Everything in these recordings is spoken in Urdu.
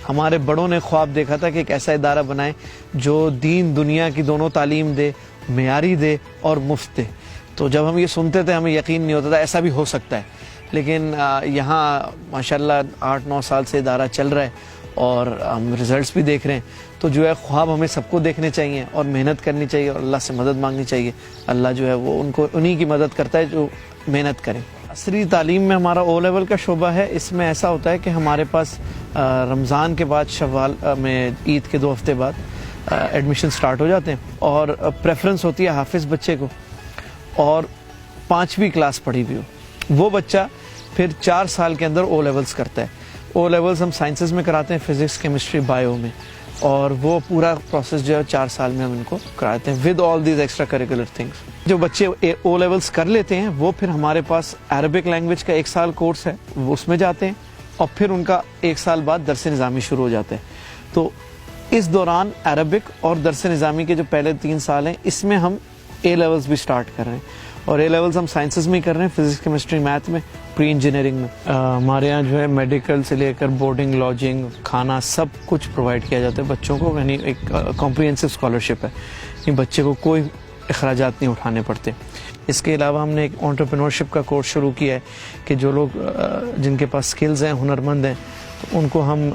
ہمارے بڑوں نے خواب دیکھا تھا کہ ایک ایسا ادارہ بنائیں جو دین دنیا کی دونوں تعلیم دے، معیاری دے اور مفت دے۔ تو جب ہم یہ سنتے تھے ہمیں یقین نہیں ہوتا تھا ایسا بھی ہو سکتا ہے، لیکن یہاں ماشاءاللہ 8-9 سال سے ادارہ چل رہا ہے اور ہم ریزلٹس بھی دیکھ رہے ہیں۔ تو جو ہے خواب ہمیں سب کو دیکھنے چاہیے اور محنت کرنی چاہیے اور اللہ سے مدد مانگنی چاہیے۔ اللہ جو ہے وہ انہی کی مدد کرتا ہے جو محنت کریں۔ عصری تعلیم میں ہمارا او لیول کا شعبہ ہے۔ اس میں ایسا ہوتا ہے کہ ہمارے پاس رمضان کے بعد شوال میں عید کے 2 ہفتے بعد ایڈمیشن سٹارٹ ہو جاتے ہیں اور پریفرنس ہوتی ہے حافظ بچے کو اور 5ویں کلاس پڑھی بھی ہو۔ وہ بچہ پھر 4 سال کے اندر او لیولز کرتا ہے۔ او لیولز ہم سائنسز میں کراتے ہیں، فزکس، کیمسٹری، بایو میں، اور وہ پورا پروسیس جو ہے 4 سال میں ہم ان کو کراتے ہیں with all these extra curricular things. جو بچے او لیولز کر لیتے ہیں وہ پھر ہمارے پاس عربک لینگویج کا 1 سال کورس ہے، وہ اس میں جاتے ہیں اور پھر ان کا 1 سال بعد درس نظامی شروع ہو جاتا ہے۔ تو اس دوران عربک اور درس نظامی کے جو پہلے 3 سال ہیں اس میں ہم اے لیولز بھی سٹارٹ کر رہے ہیں، اور اے لیولز ہم سائنسز میں کر رہے ہیں، فزکس، کیمسٹری، میتھ میں، پری انجینئرنگ میں۔ ہمارے یہاں جو ہے میڈیکل سے لے کر بورڈنگ، لاجنگ، کھانا سب کچھ پرووائڈ کیا جاتا ہے بچوں کو، یعنی ایک کمپریہنسو اسکالرشپ ہے کہ بچے کو کوئی اخراجات نہیں اٹھانے پڑتے۔ اس کے علاوہ ہم نے ایک انٹرپرینورشپ کا کورس شروع کیا ہے کہ جو لوگ جن کے پاس سکلز ہیں، ہنرمند ہیں، تو ان کو ہم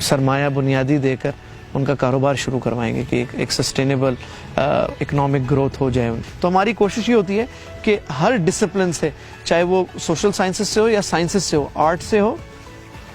سرمایہ بنیادی دے کر ان کا کاروبار شروع کروائیں گے کہ ایک سسٹینیبل اکنامک گروتھ ہو جائے۔ تو ہماری کوشش یہ ہوتی ہے کہ ہر ڈسپلن سے، چاہے وہ سوشل سائنسز سے ہو یا سائنسز سے ہو، آرٹ سے ہو،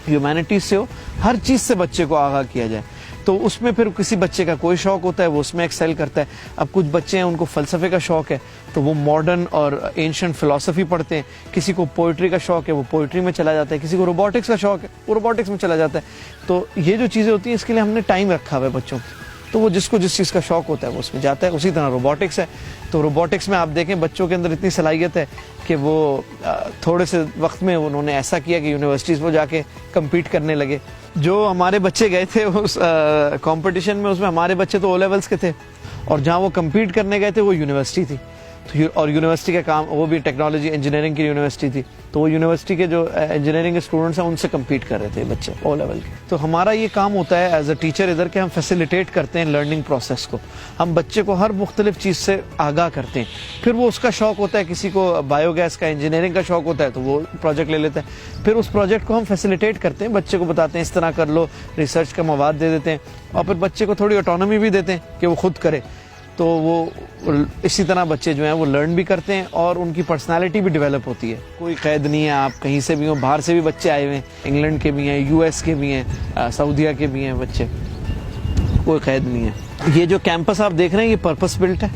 ہیومینٹیز سے ہو، ہر چیز سے بچے کو آگاہ کیا جائے۔ تو اس میں پھر کسی بچے کا کوئی شوق ہوتا ہے وہ اس میں ایکسیل کرتا ہے۔ اب کچھ بچے ہیں ان کو فلسفے کا شوق ہے تو وہ ماڈرن اور اینشنٹ فلسفی پڑھتے ہیں، کسی کو پوئٹری کا شوق ہے وہ پوئٹری میں چلا جاتا ہے، کسی کو روبوٹکس کا شوق ہے وہ روبوٹکس میں چلا جاتا ہے۔ تو یہ جو چیزیں ہوتی ہیں اس کے لیے ہم نے ٹائم رکھا ہوا ہے بچوں کو، تو وہ جس کو جس چیز کا شوق ہوتا ہے وہ اس میں جاتا ہے۔ اسی طرح روبوٹکس ہے تو روبوٹکس میں آپ دیکھیں بچوں کے اندر اتنی صلاحیت ہے کہ وہ تھوڑے سے وقت میں انہوں نے ایسا کیا کہ یونیورسٹیز میں جا کے کمپیٹ کرنے لگے۔ جو ہمارے بچے گئے تھے اس کمپٹیشن میں، اس میں ہمارے بچے تو او لیولز کے تھے اور جہاں وہ کمپیٹ کرنے گئے تھے وہ یونیورسٹی تھی، اور یونیورسٹی کا کام وہ بھی ٹیکنالوجی انجینئرنگ کی یونیورسٹی تھی، تو وہ یونیورسٹی کے جو انجینئرنگ کے اسٹوڈنٹس ہیں ان سے کمپیٹ کر رہے تھے بچے او لیول کے۔ تو ہمارا یہ کام ہوتا ہے ایز اے ٹیچر ادھر کہ ہم فیسیلیٹیٹ کرتے ہیں لرننگ پروسیس کو، ہم بچے کو ہر مختلف چیز سے آگاہ کرتے ہیں۔ پھر وہ اس کا شوق ہوتا ہے، کسی کو بایو گیس کا، انجینئرنگ کا شوق ہوتا ہے تو وہ پروجیکٹ لے لیتا ہے، پھر اس پروجیکٹ کو ہم فیسیلیٹیٹ کرتے ہیں، بچے کو بتاتے ہیں اس طرح کر لو، ریسرچ کا مواد دے دیتے ہیں اور پھر بچے کو تھوڑی آٹونومی بھی دیتے ہیں کہ وہ خود کرے۔ تو وہ اسی طرح بچے جو ہیں وہ لرن بھی کرتے ہیں اور ان کی پرسنالٹی بھی ڈیولپ ہوتی ہے۔ کوئی قید نہیں ہے، آپ کہیں سے بھی ہوں، باہر سے بھی بچے آئے ہوئے ہیں، انگلینڈ کے بھی ہیں، یو ایس کے بھی ہیں، سعودیہ کے بھی ہیں بچے، کوئی قید نہیں ہے۔ یہ جو کیمپس آپ دیکھ رہے ہیں یہ پرپس بلٹ ہے،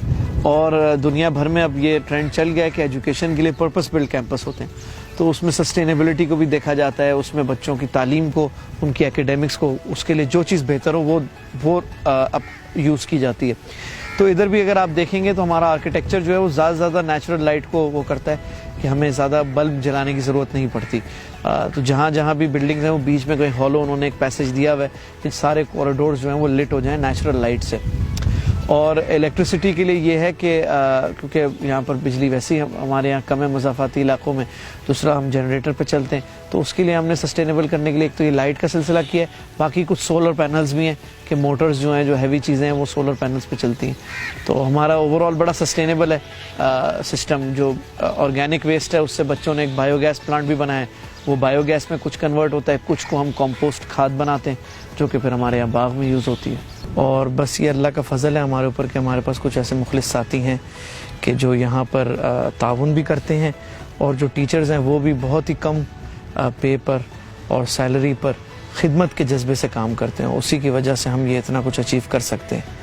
اور دنیا بھر میں اب یہ ٹرینڈ چل گیا ہے کہ ایجوکیشن کے لیے پرپس بلٹ کیمپس ہوتے ہیں۔ تو اس میں سسٹینیبلٹی کو بھی دیکھا جاتا ہے، اس میں بچوں کی تعلیم کو، ان کی اکیڈیمکس کو، اس کے لیے جو چیز بہتر ہو وہ اب یوز کی جاتی ہے۔ تو ادھر بھی اگر آپ دیکھیں گے تو ہمارا آرکیٹیکچر جو ہے وہ زیادہ نیچرل لائٹ کو وہ کرتا ہے کہ ہمیں زیادہ بلب جلانے کی ضرورت نہیں پڑتی۔ تو جہاں بھی بلڈنگز ہیں وہ بیچ میں کوئی ہالو انہوں نے ایک پیسیج دیا ہوا ہے کہ سارے کوریڈورز جو ہیں وہ لٹ ہو جائیں نیچرل لائٹ سے۔ اور الیکٹریسٹی کے لیے یہ ہے کہ کیونکہ یہاں پر بجلی ویسے ہی ہمارے یہاں کم ہے مضافاتی علاقوں میں، دوسرا ہم جنریٹر پہ چلتے ہیں، تو اس کے لیے ہم نے سسٹینیبل کرنے کے لیے ایک تو یہ لائٹ کا سلسلہ کیا ہے، باقی کچھ سولر پینلز بھی ہیں کہ موٹرز جو ہیں جو ہیوی چیزیں ہیں وہ سولر پینلز پہ چلتی ہیں۔ تو ہمارا اوور آل بڑا سسٹینیبل ہے سسٹم۔ جو آرگینک ویسٹ ہے اس سے بچوں نے ایک بایو گیس پلانٹ بھی بنایا ہے، وہ بایو گیس میں کچھ کنورٹ ہوتا ہے، کچھ کو ہم کمپوسٹ کھاد بناتے ہیں جو کہ پھر ہمارے یہاں باغ میں یوز ہوتی ہے۔ اور بس یہ اللہ کا فضل ہے ہمارے اوپر کہ ہمارے پاس کچھ ایسے مخلص ساتھی ہیں کہ جو یہاں پر تعاون بھی کرتے ہیں، اور جو ٹیچرز ہیں وہ بھی بہت ہی کم پے پر اور سیلری پر خدمت کے جذبے سے کام کرتے ہیں، اسی کی وجہ سے ہم یہ اتنا کچھ اچیو کر سکتے ہیں۔